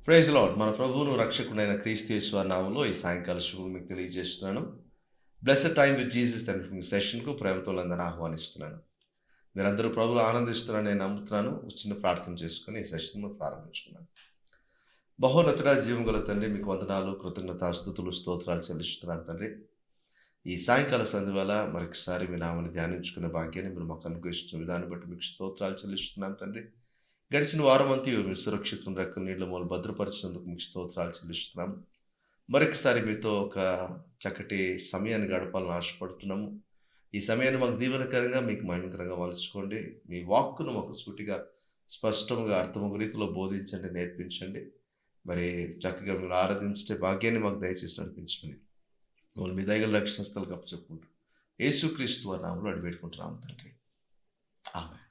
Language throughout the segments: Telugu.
Praise lord. మన ప్రభువును రక్షకుడైన క్రీస్తు యేసు వారి నామములో ఈ సాయంకాల శుభం మీకు తెలియజేస్తున్నాను. Blessed time with Jesus Thanksgiving సెషన్‌కు ప్రేమతో అందరిని ఆహ్వానిస్తున్నాను. మీరందరూ ప్రభువులో ఆనందిస్తున్నారని నేను నమ్ముతున్నాను. చిన్న ప్రార్థన చేసుకొని ఈ సెషన్ ప్రారంభించుకున్నాను. బహోన్నతుడా జీవముగల తండ్రి, మీకు వందనాలు, కృతజ్ఞతాస్తుతులు, స్తోత్రాలు చెల్లిస్తున్నాను తండ్రి. ఈ సాయంకాల సంధ్యవేళ మరొకసారి మీ నామాన్ని ధ్యానించుకునే భాగ్యాన్ని మీరు మాకు అనుగ్రహిస్తున్న విధాన్ని బట్టి మీకు స్తోత్రాలు చెల్లిస్తున్నాను తండ్రి. గడిచిన వారమంతా మీరు సురక్షితం రెక్క నీళ్ళ మూల భద్రపరిచినందుకు మీకు స్తోత్రాలు చెల్లిస్తున్నాము. మరొకసారి మీతో ఒక చక్కటి సమయాన్ని గడపాలని ఆశపడుతున్నాము. ఈ సమయాన్ని మాకు దీవెనకరంగా, మీకు మహిమకరంగా మలుచుకోండి. మీ వాక్కును మాకు సూటిగా, స్పష్టంగా, అర్థమగు రీతిలో బోధించండి, నేర్పించండి. మరి చక్కగా మీరు ఆరాధించే భాగ్యాన్ని మాకు దయచేసి నడిపించండి. మమ్మల్ని మీ దయగల రక్షణ స్థలకు అప్పచెప్పుకుంటూ యేసుక్రీస్తు వారి నామములో అడివేడుకుంటున్నాం తండ్రి. ఆమేన్.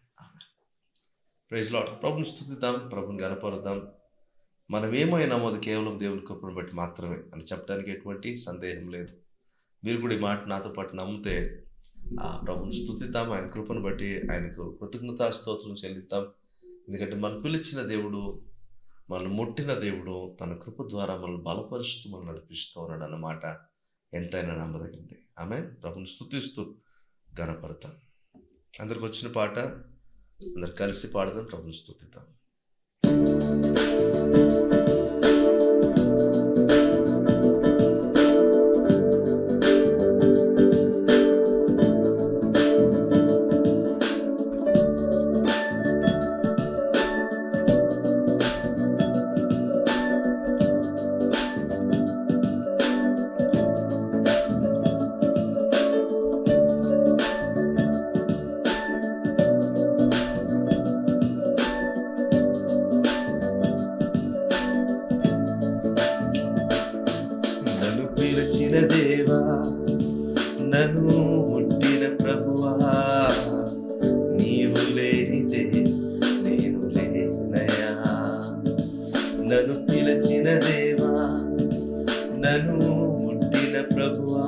Praise lord. ప్రభుని స్తుతిద్దాం, ప్రభుని గణపరుద్దాం. మనం ఏమైనామో అది కేవలం దేవుని కృపను బట్టి మాత్రమే అని చెప్పడానికి ఎటువంటి సందేహం లేదు. మీరు కూడా ఈ మాట నాతో పాటు నమ్మితే ప్రభుని స్తుతిద్దాం, ఆయన కృపను బట్టి ఆయనకు కృతజ్ఞతా స్తోత్రం చెల్లిద్దాం. ఎందుకంటే మనం పిలిచిన దేవుడు, మనల్ని ముట్టిన దేవుడు తన కృప ద్వారా మనల్ని బలపరుస్తూ మనం నడిపిస్తూ ఉన్నాడు అన్నమాట ఎంతైనా నమ్మదగింది. ఆమేన్. ప్రభుని స్తుతిస్తూ గణపడతాం. అందరికి వచ్చిన పాట అందరు కలిసి పాడదాం, ప్రభుని స్తుతిద్దాం. పిలిచిన దేవా, నన్ను ముట్టిన ప్రభువా, నీవు లేనిదే నేను లేనయా. నన్ను పిలిచిన దేవా, నన్ను ముట్టిన ప్రభువా,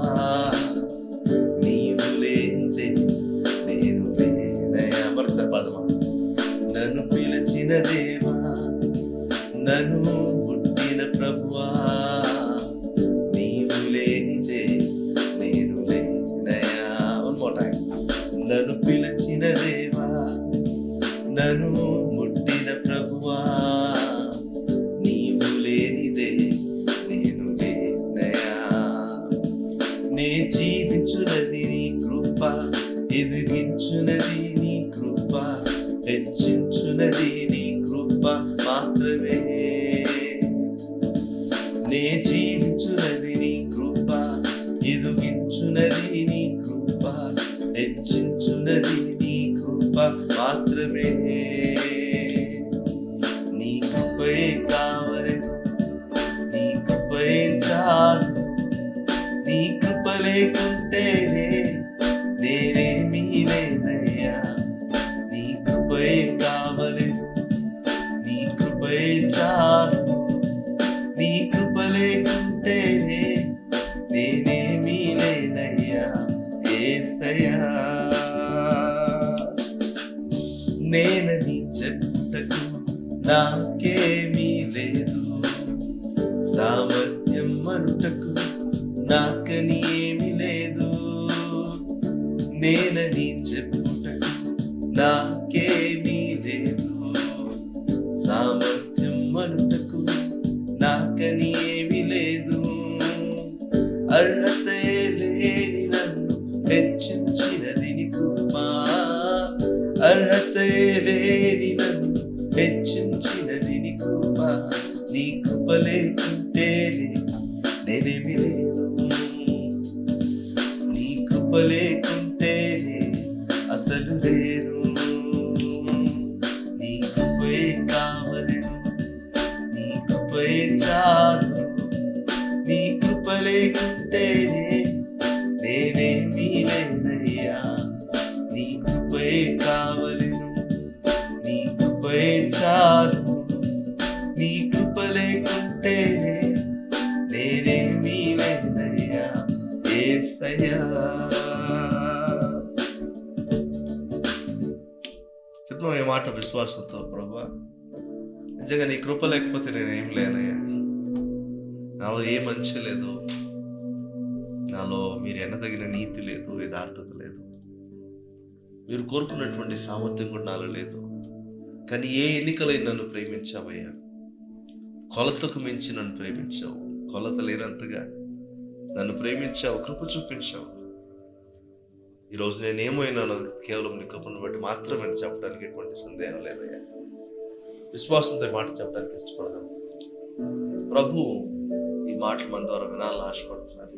నీవు లేనిదే నేను లేనయా. మరొకసారి పాడమా. నన్ను పిలిచిన దేవా, నన్ను ముట్టిన ప్రభువా, నన్ను పిలిచిన దేవా, నన్ను ముట్టిన ప్రభువా, నీవు లేనిదే నేను లేనయా. నే జీవించున్నది నీ కృప, ఎదిగించున్నది నీ కృప, హెచ్చించున్నది నీ కృప మాత్రమే. నే జీవించున్నది నీ కృప, ఎదిగించున్నది నీ కృప, హెచ్చించున్నది నీ కృప మాత్రమే. నీ కృపయే కావలెను, నీ కృపయే చాలు. నీ కృప లేకుంటేనే నేనేమీ లేనయ్యా. నీ కృపయే కావలెను, నీ కృపయే చాలు. నీ కృప లేకుంటేనే నేనేమీ లేనయ్యా. యేసయ్యా, నేనని చెప్పుటకు నాకేమీ లేదు, సామర్థ్యం అనుటకు నాకని ఏమీ లేదు. నేనని చెప్పుటకు నాకేమీ లేదు, సామర్థ్యం అనుటకు నాకని ఏమీ లేదు. అర్హతే లేని నన్ను హెచ్చించినది నీ కృప, అర్హతే లేని నన్ను హెచ్చించినది నీ కృప. నీ కృప లేకుంటేనే నేనేమి లేను, నీ కృప లేకుంటేనే అసలు లేను. నీ కృపే కావలెను, నీ కృపే చాలు. నీ కృప లేకుంటేనే నేనేమీ లేనయ్యా. నీ కృపే కావలెను, నీ కృపే చాలు. నీ కృప లేకుంటేనే నేనేమీ లేనయ్యా. యేసయ్యా, చెప్తున్నాం ఈ మాట విశ్వాసంతో. ప్రభువా, నిజంగా నీ కృప లేకపోతే నేనేం లేనయ్యా. నాలో ఏ మంచి లేదు, నాలో మీరు ఎన్నదగిన నీతి లేదు, యథార్థత లేదు, మీరు కోరుకున్నటువంటి సామర్థ్యం కూడా నాలో లేదు. కానీ ఏ ఎన్నికలై నన్ను ప్రేమించావయ్యా. కొలతకు మించి నన్ను ప్రేమించావు, కొలత లేనంతగా నన్ను ప్రేమించావు, కృప చూపించావు. ఈరోజు నేనేమైనానో కేవలం నీ కృపను బట్టి మాత్రమే చెప్పడానికి ఎటువంటి సందేహం లేదయ్యా. విశ్వాసంతో మాట చెప్పడానికి ఇష్టపడదాం. ప్రభు ఈ మాటలు మన ద్వారా వినాలని ఆశపడుతున్నారు.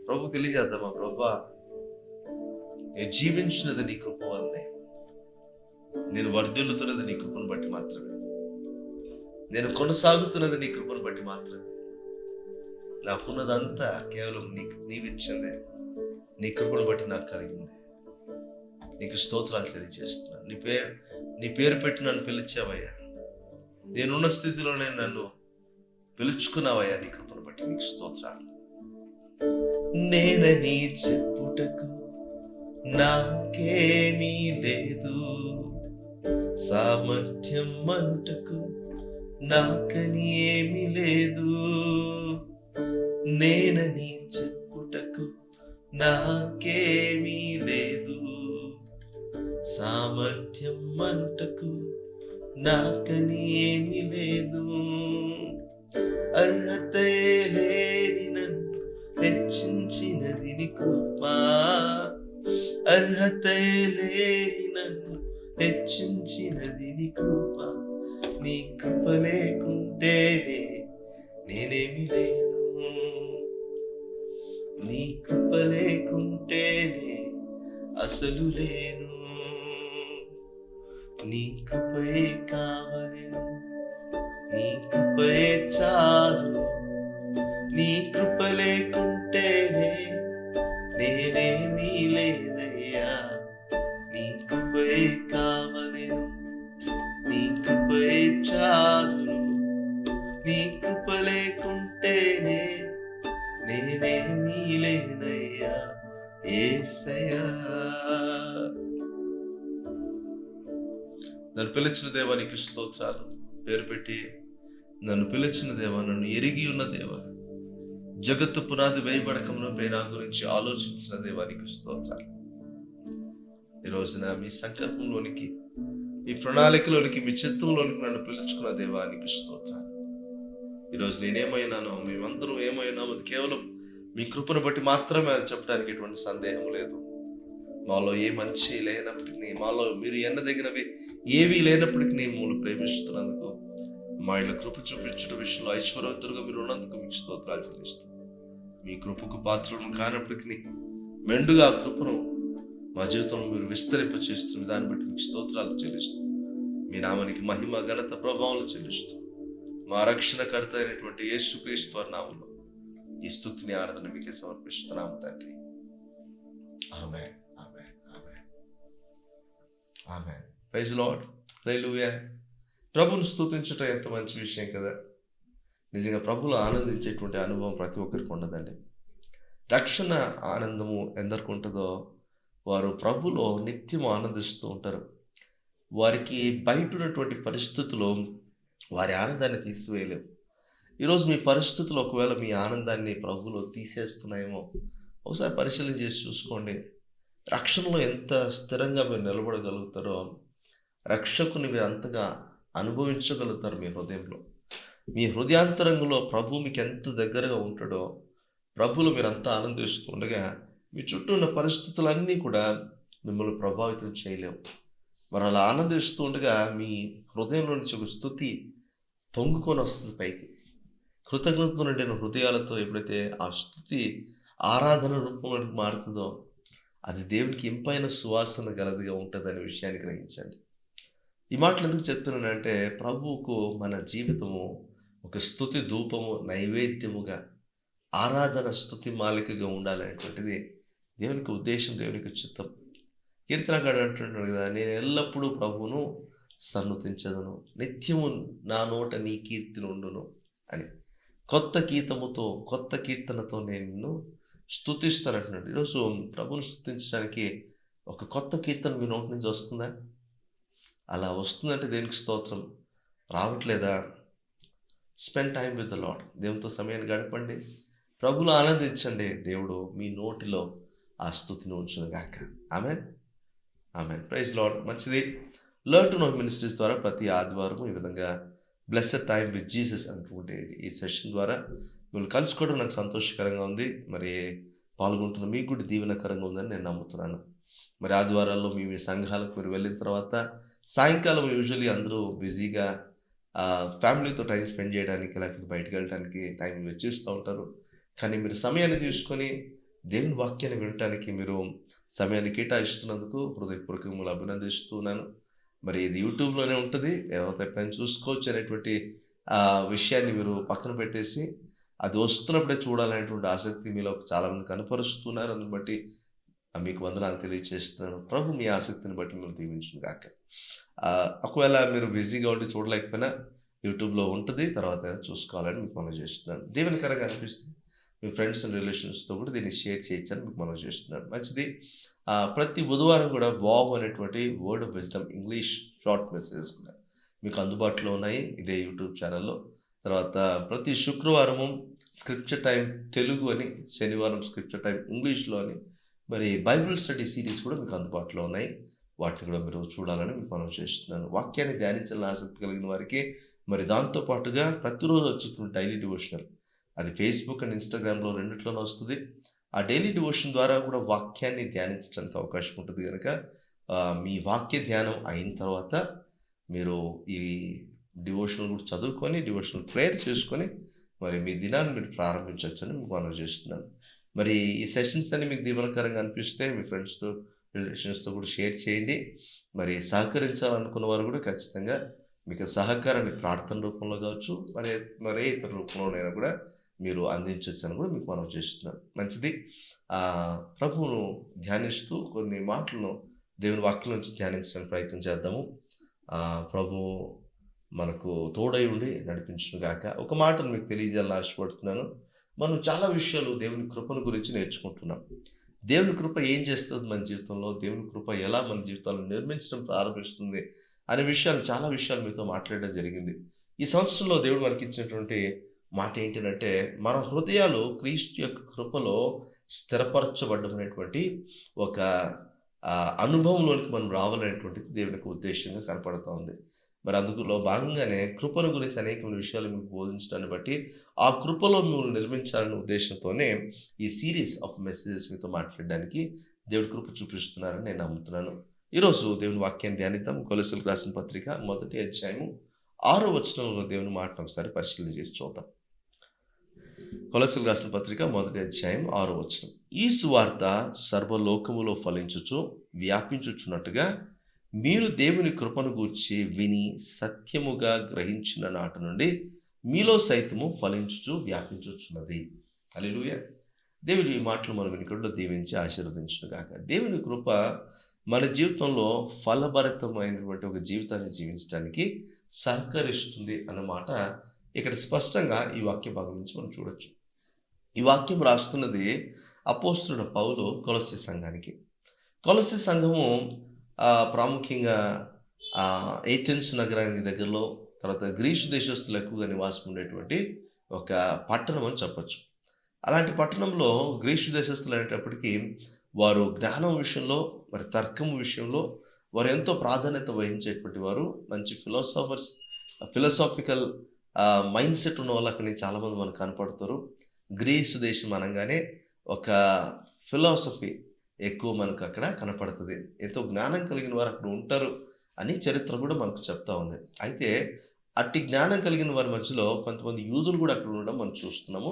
ప్రభు తెలియజేద్దామా, ప్రభా నేను జీవించినది నీ కృప వల్లనే, నేను వర్ధిల్లుతున్నది నీ కృపను బట్టి మాత్రమే, నేను కొనసాగుతున్నది నీ కృపను బట్టి మాత్రమే, నాకున్నదంతా కేవలం నీవిచ్చిందే, నీ కృపను బట్టి నాకు కలిగింది. నీకు స్తోత్రాలు తెలియజేస్తున్నాను. నీ పేరు పెట్టి నన్ను పిలిచావయ్యా. నేనున్న స్థితిలోనే నన్ను పిలుచుకున్నావయ్యా. నీ కృపను బట్టి నీకు స్తోత్రాలు. నేనని చెప్పుటకు నాకేమీ లేదు, సామర్థ్యం అంటకు నాకని ఏమీ లేదు. నేనని చెప్పుటకు నాకేమీ లేదు, సామర్థ్యం అంటకు నాకని ఏమీ లేదు. అర్హతే లేని నన్ను హెచ్చించినది నీ కృప, అర్హతే లేని నన్ను హెచ్చించినది నీ కృప. నీ కృప లేకుంటేనే నేనేమి లేను, నీ కృప లేకుంటేనే అసలు లేను. నీ కృపయే కావలెను, నీ కృపయే చాలు, నీ కృప లేకుంటేనే నేనేమీ లేదయ్యా. నీ కృపయే కావలెను, నీ కృపయే చాలు, నీ కృప లేకుంటేనే నేనేమీ లేనయ్యా యేసయ్యా. నన్ను పిలిచిన దేవా నీకు స్తోత్రాలు. పేరు పెట్టి నన్ను పిలిచిన దేవా, నన్ను ఎరిగి ఉన్న దేవా, జగత్తు పునాది వేయబడకమునపై నా గురించి ఆలోచించిన దేవా నీకు స్తోత్రాలు. ఈ రోజున మీ సంకల్పంలోనికి, మీ ప్రణాళికలోనికి, మీ చిత్తంలోనికి నన్ను పిలుచుకున్న దేవా నీకు స్తోత్రాలు. ఈరోజు నేనేమైనానో, మేమందరం ఏమైనామో అది కేవలం మీ కృపను బట్టి మాత్రమే అది చెప్పడానికి ఎటువంటి సందేహం లేదు. మాలో ఏ మంచి లేనప్పటికీ, మాలో మీరు ఎన్నదగినవి ఏవీ లేనప్పటికీ మిమ్మల్ని ప్రేమిస్తున్నందుకు, మా ఇళ్ళ కృప చూపించడం విషయంలో ఐశ్వర్యవంతులుగా మీరు ఉన్నందుకు మీకు స్తోత్రాలు చెల్లిస్తూ, మీ కృపకు పాత్రలను కానప్పటికీ మెండుగా ఆ కృపను మా జీవితంలో మీరు విస్తరింపచేస్తున్న దాన్ని బట్టి మీకు స్తోత్రాలు చెల్లిస్తూ, మీ నామానికి మహిమ, ఘనత, ప్రభావాలు చెల్లిస్తూ, మా రక్షణకర్త అయినటువంటి యేసుక్రీస్తు వారి నామములో ఈ స్తుతిని, ఆరాధన మీకే సమర్పిస్తున్నాము తండ్రి. Amen, amen, amen, amen. Praise lord. Hallelujah. ప్రభువును స్తుతించటం ఎంత మంచి విషయం కదా. నిజంగా ప్రభువులో ఆనందించేటువంటి అనుభవం ప్రతి ఒక్కరికి ఉండదండి. రక్షణ ఆనందము ఎందరికి ఉంటుందో వారు ప్రభువులో నిత్యం ఆనందిస్తూ ఉంటారు. వారికి బయట ఉన్నటువంటి పరిస్థితుల్లో వారి ఆనందాన్ని తీసివేయలేవు. ఈరోజు మీ పరిస్థితులు ఒకవేళ మీ ఆనందాన్ని ప్రభువులో తీసేస్తున్నాయేమో ఒకసారి పరిశీలన చేసి చూసుకోండి. రక్షణలో ఎంత స్థిరంగా మీరు నిలబడగలుగుతారో, రక్షకుని మీరు అంతగా అనుభవించగలుగుతారు. మీ హృదయంలో, మీ హృదయాంతరంగంలో ప్రభు మీకు ఎంత దగ్గరగా ఉంటాడో, ప్రభువులో మీరు అంతా ఆనందిస్తూ ఉండగా మీ చుట్టూ ఉన్న పరిస్థితులన్నీ కూడా మిమ్మల్ని ప్రభావితం చేయలేవు. మరి అలా ఆనందిస్తూ ఉండగా మీ హృదయంలో నుంచి ఒక స్తుతి పొంగుకొని వస్తుంది పైకి. కృతజ్ఞతతో నిండిన హృదయాలతో ఎప్పుడైతే ఆ స్తుతి ఆరాధన రూపంలోకి మారుతుందో అది దేవునికి ఇంపైన సువాసన గలదిగా ఉంటుందనే విషయాన్ని గ్రహించండి. ఈ మాటలు ఎందుకు చెప్తున్నానంటే, ప్రభువుకు మన జీవితము ఒక స్తుతి ధూపము, నైవేద్యముగా, ఆరాధన స్తుతి మాలికగా ఉండాలనేటువంటిది దేవునికి ఉద్దేశం, దేవునికి చిత్తం. కీర్తనకారుడు అంటున్నాడు కదా, నేను ఎల్లప్పుడూ ప్రభువును సన్నుతించదను, నిత్యము నా నోట నీ కీర్తి నుండును అని. కొత్త గీతముతో, కొత్త కీర్తనతో నేను నిన్ను స్తుతిస్తానంటున్నాడు. ఈరోజు ప్రభువును స్తుతించడానికి ఒక కొత్త కీర్తన మీ నోటి నుంచి వస్తుందా? అలా వస్తుందంటే దేనికి స్తోత్రం. రావట్లేదా? Spend time with the lord. దేవునితో సమయాన్ని గడపండి. ప్రభువులో ఆనందించండి. దేవుడు మీ నోటిలో ఆ స్తుతిని ఉంచునుగాక. ఆమేన్. ఆమేన్. Praise lord. మంచిది. లెర్న్ టు నో మినిస్ట్రీస్ ద్వారా ప్రతి ఆదివారం ఈ విధంగా బ్లెస్సెడ్ టైం విత్ జీసస్ అనుకుంటే ఈ సెషన్ ద్వారా మిమ్మల్ని కలుసుకోవడం నాకు సంతోషకరంగా ఉంది. మరి పాల్గొంటున్న మీకు కూడా దీవెనకరంగా ఉందని నేను నమ్ముతున్నాను. మరి ఆదివారాల్లో మీ మీ సంఘాలకు మీరు వెళ్ళిన తర్వాత సాయంకాలం యూజువల్లీ అందరూ బిజీగా ఫ్యామిలీతో టైం స్పెండ్ చేయడానికి లేకపోతే బయటకు వెళ్ళడానికి టైం వెచ్చిస్తూ ఉంటారు. కానీ మీరు సమయాన్ని తీసుకొని దేవుని వాక్యాన్ని వినటానికి మీరు సమయాన్ని కేటాయిస్తున్నందుకు హృదయపూర్వకంగా మిమ్మల్ని అభినందిస్తున్నాను. మరి ఇది యూట్యూబ్లోనే ఉంటుంది, తర్వాత ఎప్పుడైనా చూసుకోవచ్చు అనేటువంటి విషయాన్ని మీరు పక్కన పెట్టేసి అది వస్తున్నప్పుడే చూడాలనేటువంటి ఆసక్తి మీలో చాలామంది కనపరుస్తున్నారు. అందుని బట్టి మీకు వందనాలు తెలియజేస్తున్నాను. ప్రభు మీ ఆసక్తిని బట్టి మీరు దీవించును గాక. ఒకవేళ మీరు బిజీగా ఉండి చూడలేకపోయినా యూట్యూబ్లో ఉంటుంది, తర్వాత చూసుకోవాలని మీకు మనం చేస్తున్నాను. దీవెనకరంగా అనిపిస్తుంది. మీ ఫ్రెండ్స్ అండ్ రిలేషన్స్తో కూడా దీన్ని షేర్ చేయొచ్చని మీకు మనం చేస్తున్నాను. మంచిది. ప్రతి బుధవారం కూడా వావ్ అనేటువంటి word of wisdom English short messages కూడా మీకు అందుబాటులో ఉన్నాయి ఇదే యూట్యూబ్ ఛానల్లో. తర్వాత ప్రతి శుక్రవారము స్క్రిప్చర్ టైం తెలుగు అని, శనివారం స్క్రిప్చర్ టైం ఇంగ్లీష్లో అని, మరి బైబిల్ స్టడీ సిరీస్ కూడా మీకు అందుబాటులో ఉన్నాయి. వాటిని కూడా మీరు చూడాలని మీకు మనం చేస్తున్నాను. వాక్యాన్ని ధ్యానించాలని ఆసక్తి కలిగిన వారికి మరి దాంతోపాటుగా ప్రతిరోజు వచ్చేటువంటి డైలీ డివోషనల్, అది ఫేస్బుక్ అండ్ ఇన్స్టాగ్రామ్లో రెండిట్లోనే వస్తుంది. ఆ డైలీ డివోషన్ ద్వారా కూడా వాక్యాన్ని ధ్యానించడానికి అవకాశం ఉంటుంది కనుక మీ వాక్య ధ్యానం అయిన తర్వాత మీరు ఈ డివోషనల్ కూడా చదువుకొని డివోషనల్ ప్రేయర్ చేసుకొని మరి మీ దినాన్ని మీరు ప్రారంభించవచ్చని మీకు మనం చేస్తున్నాను. మరి ఈ సెషన్స్ అన్ని మీకు దీవెనకరంగా అనిపిస్తే మీ ఫ్రెండ్స్తో రిలేషన్స్తో కూడా షేర్ చేయండి. మరి సహకరించాలనుకున్న వారు కూడా ఖచ్చితంగా మీకు సహకారాన్ని ప్రార్థన రూపంలో కావచ్చు, మరే ఇతర రూపంలోనైనా కూడా మీరు అందించవచ్చని కూడా మీకు మనం చేస్తున్నాను. మంచిది. ప్రభువును ధ్యానిస్తూ కొన్ని మాటలను దేవుని వాక్యం నుంచి ధ్యానించడానికి ప్రయత్నం చేద్దాము. ప్రభు మనకు తోడై ఉండి నడిపించును గాక. ఒక మాటను మీకు తెలియజేయాలని ఆశపడుతున్నాను. మనం చాలా విషయాలు దేవుని కృపను గురించి నేర్చుకుంటున్నాం. దేవుని కృప ఏం చేస్తుంది మన జీవితంలో, దేవుని కృప ఎలా మన జీవితాలను నిర్మించడం ప్రారంభిస్తుంది అనే విషయాలు, చాలా విషయాలు మీతో మాట్లాడడం జరిగింది. ఈ సంవత్సరంలో దేవుడు మనకి ఇచ్చినటువంటి మాట ఏంటంటే, మన హృదయాలు క్రీస్తు యొక్క కృపలో స్థిరపరచబడ్డం అనేటువంటి ఒక అనుభవంలోనికి మనం రావాలనేటువంటిది దేవుని యొక్క ఉద్దేశంగా కనపడుతూ ఉంది. మరి అందులో భాగంగానే కృపను గురించి అనేకమైన విషయాలు మీకు బోధించడాన్ని బట్టి ఆ కృపలో మిమ్మల్ని నిర్మించాలనే ఉద్దేశంతోనే ఈ సిరీస్ ఆఫ్ మెసేజెస్ మీతో మాట్లాడడానికి దేవుడి కృప చూపిస్తున్నారని నేను నమ్ముతున్నాను. ఈరోజు దేవుని వాక్యాన్ని ధ్యానిద్దాం. కొలొస్సీయులకు రాసిన పత్రిక 1వ అధ్యాయము 6వ వచనంలో దేవుని మాటను ఒకసారి పరిశీలన చేసి చూద్దాం. కొలొస్సీయులకు రాసిన పత్రిక 1వ అధ్యాయం 6వ వచనం. ఈ సువార్త సర్వలోకములో ఫలించుచు వ్యాపించుచున్నట్టుగా మీరు దేవుని కృపను గూర్చి విని సత్యముగా గ్రహించిన నాటి నుండి మీలో సైతము ఫలించుచు వ్యాపించుచున్నది. హల్లెలూయా. దేవుడి ఈ మాటలు మన వెనుకల్లో దీవించి ఆశీర్వదించును గాక. దేవుని కృప మన జీవితంలో ఫలభరితమైనటువంటి ఒక జీవితాన్ని జీవించడానికి సహకరిస్తుంది అన్నమాట ఇక్కడ స్పష్టంగా ఈ వాక్య భాగం నుంచి మనం చూడొచ్చు. ఈ వాక్యం రాస్తున్నది అపోస్తలుడైన పౌలు కొలొస్సీ సంఘానికి. కొలొస్సీ సంఘము ప్రాముఖ్యంగా ఏథెన్స్ నగరానికి దగ్గరలో, తర్వాత గ్రీసు దేశస్తులు ఎక్కువగా నివాసం ఉండేటువంటి ఒక పట్టణం అని చెప్పచ్చు. అలాంటి పట్టణంలో గ్రీసు దేశస్తులు అనేటప్పటికీ వారు జ్ఞానం విషయంలో, మరి తర్కం విషయంలో వారు ఎంతో ప్రాధాన్యత వహించేటువంటి వారు. మంచి ఫిలాసాఫికల్ మైండ్ సెట్ ఉన్న వాళ్ళు అక్కడి చాలామంది మనకు కనపడతారు. గ్రీసు దేశం అనగానే ఒక ఫిలాసఫీ ఎక్కువ మనకు అక్కడ కనపడుతుంది. ఎంతో జ్ఞానం కలిగిన వారు అక్కడ ఉంటారు అని చరిత్ర కూడా మనకు చెప్తా ఉంది. అయితే అట్టి జ్ఞానం కలిగిన వారి మధ్యలో కొంతమంది యూదులు కూడా అక్కడ ఉండడం మనం చూస్తున్నాము.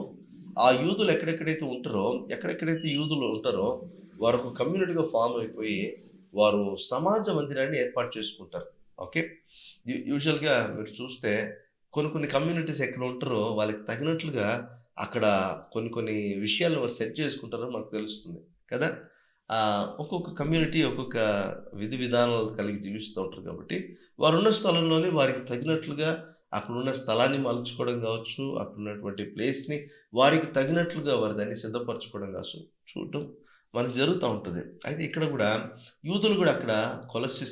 ఆ యూదులు ఎక్కడెక్కడైతే యూదులు ఉంటారో వారు ఒక కమ్యూనిటీగా ఫామ్ అయిపోయి వారు సమాజ మందిరాన్ని ఏర్పాటు చేసుకుంటారు. ఓకే, యూజువల్గా మీరు చూస్తే కొన్ని కమ్యూనిటీస్ ఎక్కడ ఉంటారో వాళ్ళకి తగినట్లుగా అక్కడ కొన్ని విషయాలను వారు సెట్ చేసుకుంటారని మనకు తెలుస్తుంది కదా. ఒక్కొక్క కమ్యూనిటీ ఒక్కొక్క విధి విధానాలు కలిగి జీవిస్తూ ఉంటారు కాబట్టి వారు ఉన్న స్థలంలోనే వారికి తగినట్లుగా అక్కడున్న స్థలాన్ని మలుచుకోవడం కావచ్చు, అక్కడ ఉన్నటువంటి ప్లేస్ని వారికి తగినట్లుగా వారు దాన్ని సిద్ధపరచుకోవడం కావచ్చు చూడటం మనకు జరుగుతూ ఉంటుంది. అయితే ఇక్కడ కూడా యూదులు కూడా అక్కడ కొలొస్సీ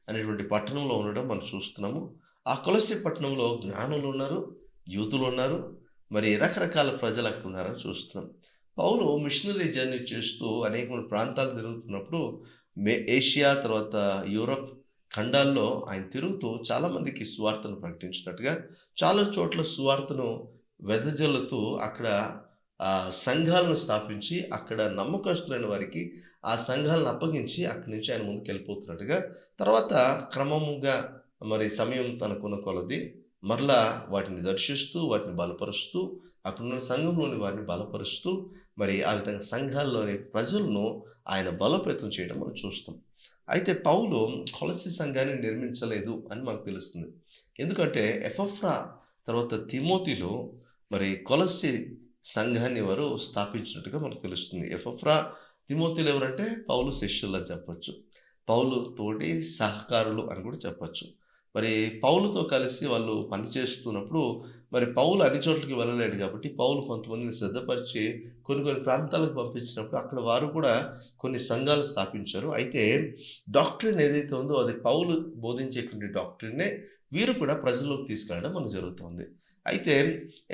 అనేటువంటి పట్టణంలో ఉండడం మనం చూస్తున్నాము. ఆ కొలస్సీ పట్టణంలో జ్ఞానులు ఉన్నారు, యూతులు ఉన్నారు, మరి రకరకాల ప్రజలు అక్కడ ఉన్నారని చూస్తున్నాం. పౌలు మిషనరీ జర్నీ చేస్తూ అనేకమైన ప్రాంతాలు తిరుగుతున్నప్పుడు ఏషియా తర్వాత యూరప్ ఖండాల్లో ఆయన తిరుగుతూ చాలామందికి సువార్తను ప్రకటించినట్టుగా, చాలా చోట్ల సువార్తను వెదజల్లుతూ అక్కడ సంఘాలను స్థాపించి, అక్కడ నమ్మకస్తులైన వారికి ఆ సంఘాలను అప్పగించి అక్కడి నుంచి ఆయన ముందుకెళ్ళిపోతున్నట్టుగా, తర్వాత క్రమముగా మరి సమయం తనకున్న కొలది మరలా వాటిని దర్శిస్తూ, వాటిని బలపరుస్తూ, అక్కడున్న సంఘంలోని వారిని బలపరుస్తూ, మరి ఆ విధంగా సంఘాల్లోని ప్రజలను ఆయన బలోపేతం చేయడం మనం చూస్తాం. అయితే పౌలు కొలస్సీ సంఘాన్ని నిర్మించలేదు అని మనకు తెలుస్తుంది. ఎందుకంటే ఎపఫ్రా తర్వాత తిమోతిలో మరి కొలస్సీ సంఘాన్ని వారు స్థాపించినట్టుగా మనకు తెలుస్తుంది. ఎపఫ్రా, తిమోతిలు ఎవరంటే పౌలు శిష్యులు అని చెప్పొచ్చు. పౌలు తోటి సహకారులు అని కూడా చెప్పొచ్చు. మరి పౌలుతో కలిసి వాళ్ళు పనిచేస్తున్నప్పుడు మరి పౌలు అన్ని చోట్లకి వెళ్ళలేడు కాబట్టి పౌలు కొంతమందిని సిద్ధపరిచి కొన్ని కొన్ని ప్రాంతాలకు పంపించినప్పుడు అక్కడ వారు కూడా కొన్ని సంఘాలు స్థాపించారు. అయితే డాక్ట్రిన్ ఏదైతే ఉందో అది పౌలు బోధించేటువంటి డాక్ట్రిన్నే వీరు కూడా ప్రజల్లోకి తీసుకెళ్ళడం మనకు జరుగుతుంది. అయితే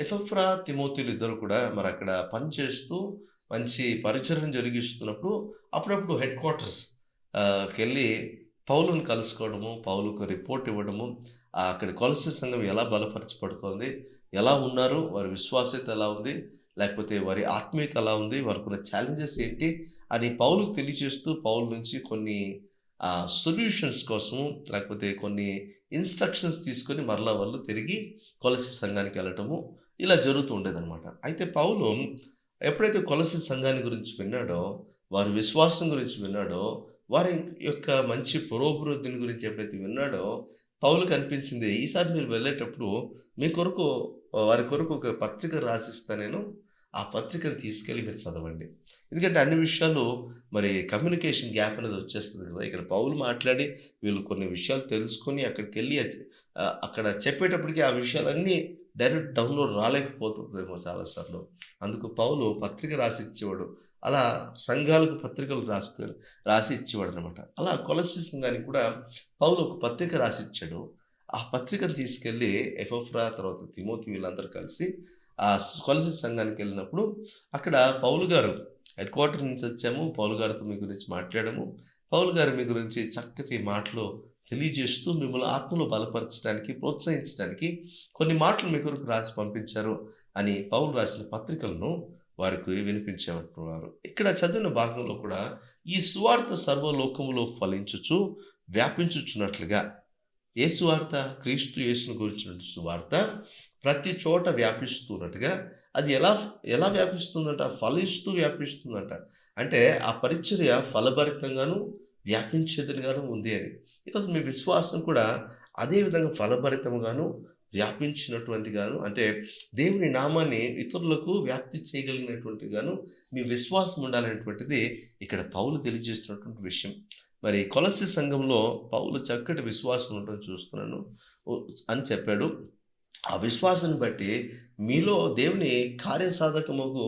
ఎపఫ్రా, తిమోతిలు ఇద్దరు కూడా మరి అక్కడ పనిచేస్తూ మంచి పరిచర్యను జరిగిస్తున్నప్పుడు అప్పుడప్పుడు హెడ్ క్వార్టర్స్ కెళ్ళి పౌలుని కలుసుకోవడము, పౌలుకు రిపోర్ట్ ఇవ్వడము, అక్కడి కొలస్సీ సంఘం ఎలా బలపరచబడుతోంది, ఎలా ఉన్నారు, వారి విశ్వాస్యత ఎలా ఉంది, లేకపోతే వారి ఆత్మీయత ఎలా ఉంది, వారికున్న ఛాలెంజెస్ ఏంటి అని పౌలుకు తెలియజేస్తూ పౌలు నుంచి కొన్ని సొల్యూషన్స్ కోసము లేకపోతే కొన్ని ఇన్స్ట్రక్షన్స్ తీసుకొని మరలా వాళ్ళు తిరిగి కొలస్సీ సంఘానికి వెళ్ళటము ఇలా జరుగుతూ ఉండేదన్నమాట. అయితే పౌలు ఎప్పుడైతే కొలస్సీ సంఘాన్ని గురించి విన్నాడో, వారి విశ్వాసం గురించి విన్నాడో, వారి యొక్క మంచి పురోభివృద్ధిని గురించి ఎప్పుడైతే విన్నాడో, పౌలుకు అనిపించింది ఈసారి మీరు వెళ్ళేటప్పుడు మీ కొరకు వారి కొరకు ఒక పత్రిక రాసిస్తా నేను, ఆ పత్రికను తీసుకెళ్ళి మీరు చదవండి. ఎందుకంటే అన్ని విషయాలు మరి కమ్యూనికేషన్ గ్యాప్ అనేది వచ్చేస్తుంది కదా. ఇక్కడ పౌలు మాట్లాడి వీళ్ళు కొన్ని విషయాలు తెలుసుకొని అక్కడికెళ్ళి అక్కడ చెప్పేటప్పటికి ఆ విషయాలన్నీ డైరెక్ట్ డౌన్లోడ్ రాలేకపోతుందేమో చాలాసార్లు. అందుకు పౌలు పత్రిక రాసి ఇచ్చేవాడు. అలా సంఘాలకు పత్రికలు రాసి ఇచ్చేవాడు అనమాట. అలా కొలస్సీ సంఘానికి కూడా పౌలు ఒక పత్రిక రాసి ఇచ్చాడు. ఆ పత్రికను తీసుకెళ్ళి ఎపఫ్రా తర్వాత తిమోతి వీళ్ళందరూ కలిసి ఆ కొలస్సీ సంఘానికి వెళ్ళినప్పుడు అక్కడ పౌలు గారు హెడ్ క్వార్టర్ నుంచి వచ్చాము, పౌలు గారితో మీ గురించి మాట్లాడాము, పౌలు గారు మీ గురించి చక్కటి మాటలు తెలియజేస్తూ మిమ్మల్ని ఆత్మలో బలపరచడానికి, ప్రోత్సహించడానికి కొన్ని మాటలు మీ కొరకు రాసి పంపించారు అని పౌలు రాసిన పత్రికలను వారికి వినిపించేవారు. ఇక్కడ చదివిన భాగంలో కూడా ఈ సువార్త సర్వలోకములో ఫలించుచు వ్యాపించుచున్నట్లుగా, ఏ సువార్త? క్రీస్తు యేసును గురించిన సువార్త ప్రతి చోట వ్యాపిస్తున్నట్టుగా, అది ఎలా ఎలా వ్యాపిస్తుందంట? ఫలిస్తూ వ్యాపిస్తుందంట. అంటే ఆ పరిచర్య ఫలభరితంగాను వ్యాపించేదిగాను ఉంది అని. ఈరోజు మీ విశ్వాసం కూడా అదే విధంగా ఫలభరితముగాను వ్యాపించినటువంటిగాను, అంటే దేవుని నామాన్ని ఇతరులకు వ్యాప్తి చేయగలిగినటువంటిగాను మీ విశ్వాసం ఉండాలనేటువంటిది ఇక్కడ పౌలు తెలియజేస్తున్నటువంటి విషయం. మరి కొలస్సీ సంఘంలో పౌలు చక్కటి విశ్వాసం ఉండడం చూస్తున్నాను అని చెప్పాడు. ఆ విశ్వాసాన్ని బట్టి మీలో దేవుని కార్యసాధకముకు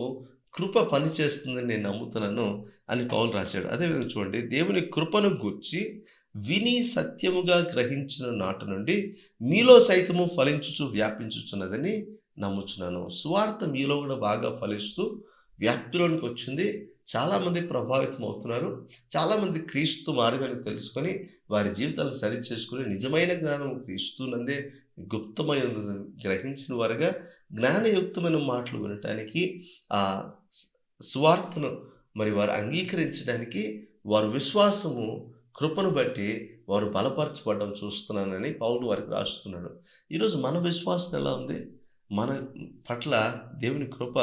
కృప పనిచేస్తుందని నేను నమ్ముతున్నాను అని పౌలు రాశాడు. అదేవిధంగా చూడండి, దేవుని కృపను గూర్చి విని సత్యముగా గ్రహించిన నాటి నుండి మీలో సైతము ఫలించుచు వ్యాపించుచున్నదని నమ్ముచున్నాను. సువార్త మీలో కూడా బాగా ఫలిస్తూ వ్యాప్తిలోనికి వచ్చింది. చాలామంది ప్రభావితం అవుతున్నారు. చాలామంది క్రీస్తు మార్గాన్ని తెలుసుకొని వారి జీవితాలను సరి చేసుకుని నిజమైన జ్ఞానం క్రీస్తునందే గుప్తమైనది గ్రహించిన వారుగా జ్ఞానయుక్తమైన మాటలు వినటానికి, ఆ సువార్తను మరి వారు అంగీకరించడానికి వారి విశ్వాసము కృపను బట్టి వారు బలపరచబడడం చూస్తున్నానని పౌలు వారికి రాస్తున్నాడు. ఈరోజు మన విశ్వాసం ఎలా ఉంది? మన పట్ల దేవుని కృప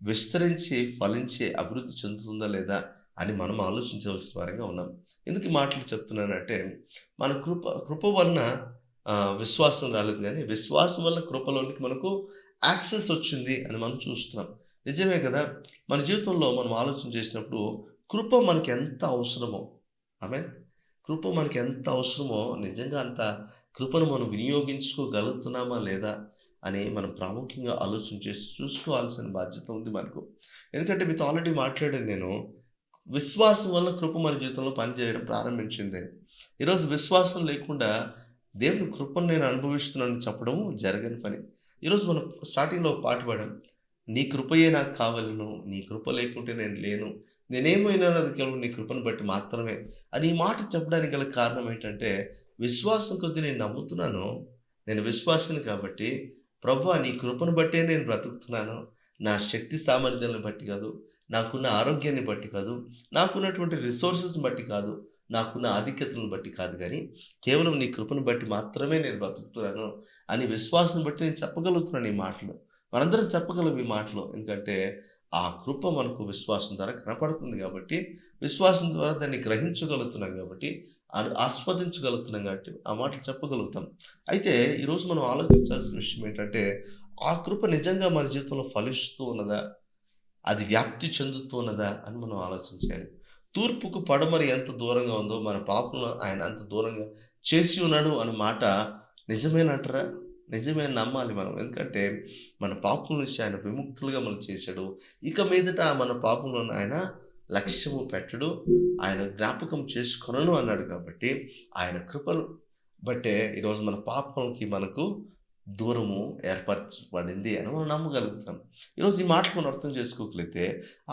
విస్తరించి ఫలించి అభివృద్ధి చెందుతుందా లేదా అని మనం ఆలోచించవలసిన వారంగా ఉన్నాం. ఎందుకు ఈ మాటలు చెప్తున్నానంటే, మన కృప వలన విశ్వాసం రాలేదు, కానీ విశ్వాసం వల్ల కృపలోనికి మనకు యాక్సెస్ వచ్చింది అని మనం చూస్తున్నాం. నిజమే కదా. మన జీవితంలో మనం ఆలోచన చేసినప్పుడు కృప మనకి ఎంత అవసరమో, ఆమేన్, కృప మనకి ఎంత అవసరమో నిజంగా అంత కృపను మనం వినియోగించుకోగలుగుతున్నామా లేదా అని మనం ప్రాముఖ్యంగా ఆలోచన చేసి చూసుకోవాల్సిన బాధ్యత ఉంది మనకు. ఎందుకంటే మీతో ఆల్రెడీ మాట్లాడాను నేను, విశ్వాసం వల్ల కృప మన జీవితంలో పనిచేయడం ప్రారంభించింది. ఈరోజు విశ్వాసం లేకుండా దేవుని కృపను నేను అనుభవిస్తున్నానని చెప్పడము జరగని పని. ఈరోజు మనం స్టార్టింగ్‌లో ఒక పాట పాడాం. నీ కృపయే నాకు కావలెను, నీ కృప లేకుంటే నేను లేను. నేనేమైనానో అది కేవలం నీ కృపను బట్టి మాత్రమే అని ఈ మాట చెప్పడానికి గల కారణం ఏంటంటే, విశ్వాసం కొద్దీ నేను నమ్ముతున్నాను. నేను విశ్వాసిని కాబట్టి, ప్రభువా నీ కృపను బట్టే నేను బ్రతుకుతున్నాను. నా శక్తి సామర్థ్యాలను బట్టి కాదు, నాకున్న ఆరోగ్యాన్ని బట్టి కాదు, నాకున్నటువంటి రిసోర్సెస్‌ని బట్టి కాదు, నాకున్న ఆధిక్యతలను బట్టి కాదు గానీ, కేవలం నీ కృపను బట్టి మాత్రమే నేను బ్రతుకుతున్నాను అని విశ్వాసం బట్టి నేను చెప్పగలుగుతున్నాను ఈ మాటలు. మనందరం చెప్పగలం ఈ మాటలు. ఎందుకంటే, ఆ కృప మనకు విశ్వాసం ద్వారా కనపడుతుంది కాబట్టి, విశ్వాసం ద్వారా దాన్ని గ్రహించగలుగుతున్నాం కాబట్టి, ఆస్వాదించగలుగుతున్నాం కాబట్టి, ఆ మాటలు చెప్పగలుగుతాం. అయితే ఈరోజు మనం ఆలోచించాల్సిన విషయం ఏంటంటే, ఆ కృప నిజంగా మన జీవితంలో ఫలిస్తూ ఉన్నదా? అది వ్యాప్తి చెందుతూ ఉన్నదా? అని మనం ఆలోచించాలి. తూర్పుకు పడమర ఎంత దూరంగా ఉందో మన పాపంలో ఆయన అంత దూరంగా చేసి ఉన్నాడు అన్న మాట నిజమేనంటారా? నిజమే అని నమ్మాలి మనం. ఎందుకంటే మన పాపం నుంచి ఆయన విముక్తులుగా మనం చేశాడు. ఇక మీదట మన పాపంలో ఆయన లక్ష్యము పెట్టడు. ఆయన జ్ఞాపకం చేసుకొనను అన్నాడు కాబట్టి ఆయన కృపను బట్టే ఈరోజు మన పాపంకి మనకు దూరము ఏర్పరచబడింది అని మనం నమ్మగలుగుతాం. ఈరోజు ఈ మాటలు మనం అర్థం చేసుకోగలిగితే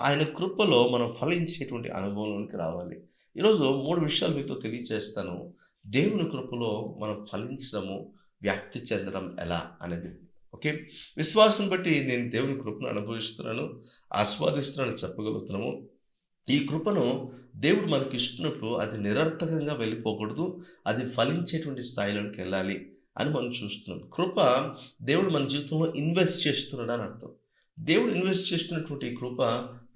ఆయన కృపలో మనం ఫలించేటువంటి అనుభవంలోనికి రావాలి. ఈరోజు 3 విషయాలు మీతో తెలియజేస్తాను. దేవుని కృపలో మనం ఫలించడము, వ్యాప్తి చెందడం ఎలా అనేది. ఓకే. విశ్వాసం బట్టి నేను దేవుని కృపను అనుభవిస్తున్నాను, ఆస్వాదిస్తున్నానని చెప్పగలుగుతున్నాము. ఈ కృపను దేవుడు మనకి ఇస్తున్నప్పుడు అది నిరర్థకంగా వెళ్ళిపోకూడదు. అది ఫలించేటువంటి స్థాయిలోకి వెళ్ళాలి అని మనం చూస్తున్నాం. కృప దేవుడు మన జీవితంలో ఇన్వెస్ట్ చేస్తున్నాడు అని అర్థం. దేవుడు ఇన్వెస్ట్ చేస్తున్నటువంటి ఈ కృప